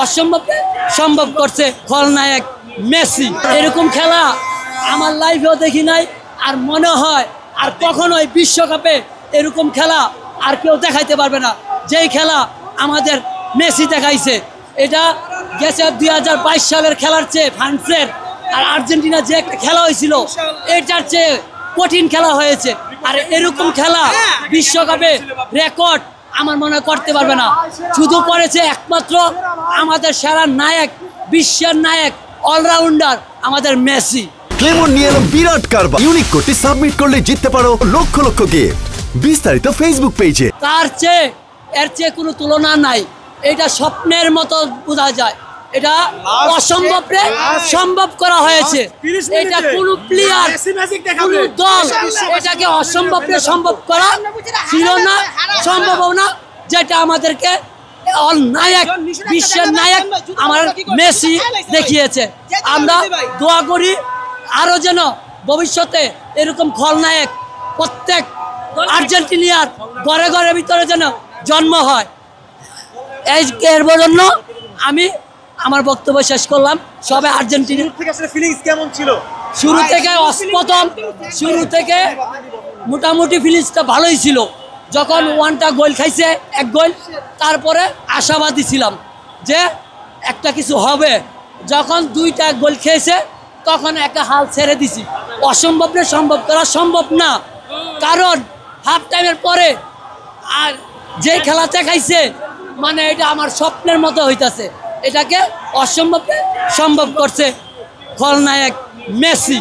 অসম্ভবকে সম্ভব করছে খলনায়ক মেসি। এরকম খেলা আমার লাইফেও দেখি নাই, আর মনে হয় আর কখনোই বিশ্বকাপে এরকম খেলা আর কেউ দেখাইতে পারবে না। যেই খেলা আমাদের মেসি দেখাইছে, এটা গেছে 2022 সালের খেলার চেয়ে ফ্রান্সের আর আর্জেন্টিনা যে একটা খেলা হয়েছিল এটার চেয়ে কঠিন খেলা হয়েছে। আর এরকম খেলা বিশ্বকাপে রেকর্ড আমার মনে হয় করতে পারবে না। শুধু করেছে একমাত্র আমাদের সেরা নায়ক, বিশ্বের নায়ক, অলরাউন্ডার আমাদের মেসি। ক্লেমন নিয়ে এলো বিরাট কারবার। ইউনিক কোডটি সাবমিট করলে জিততে পারো লক্ষ লক্ষ গিফট। বিস্তারিত ফেসবুক পেজে। তার চেয়ে এর চেয়ে কোনো তুলনা নাই। এটা স্বপ্নের মতো বোঝা যায়। এটা অসম্ভবকে সম্ভব করা হয়েছে। এটা কোনো প্লেয়ার, কোনো দল এটাকে অসম্ভবকে সম্ভব করা ছিল না, সম্ভব না, যেটা আমাদেরকে নায়ক, বিশ্বের নায়ক আমার মেসি দেখিয়েছে। আমরা দোয়া করি আরো যেন ভবিষ্যতে এরকম খলনায়ক প্রত্যেক আর্জেন্টিনিয়ার ঘরে ঘরে ভিতরে যেন জন্ম হয়। এর জন্য আমি আমার বক্তব্য শেষ করলাম। সবে আর্জেন্টিনা ফিলিংস কেমন ছিল? শুরু থেকে প্রথম শুরু থেকে মোটামুটি ফিলিংসটা ভালোই ছিল। যখন ওয়ানটা গোল খাইছে, এক গোল, তারপরে আশাবাদী ছিলাম যে একটা কিছু হবে। যখন দুইটা গোল খেয়েছে তখন একটা হাল ছেড়ে দিছি। অসম্ভবকে সম্ভব করা সম্ভব না, কারণ হাফ টাইমের পরে আর যে খেলাতে খাইছে মানে এটা আমার স্বপ্নের মতো হইতাছে। এটাকে অসম্ভবকে সম্ভব করছে খলনায়ক মেসি।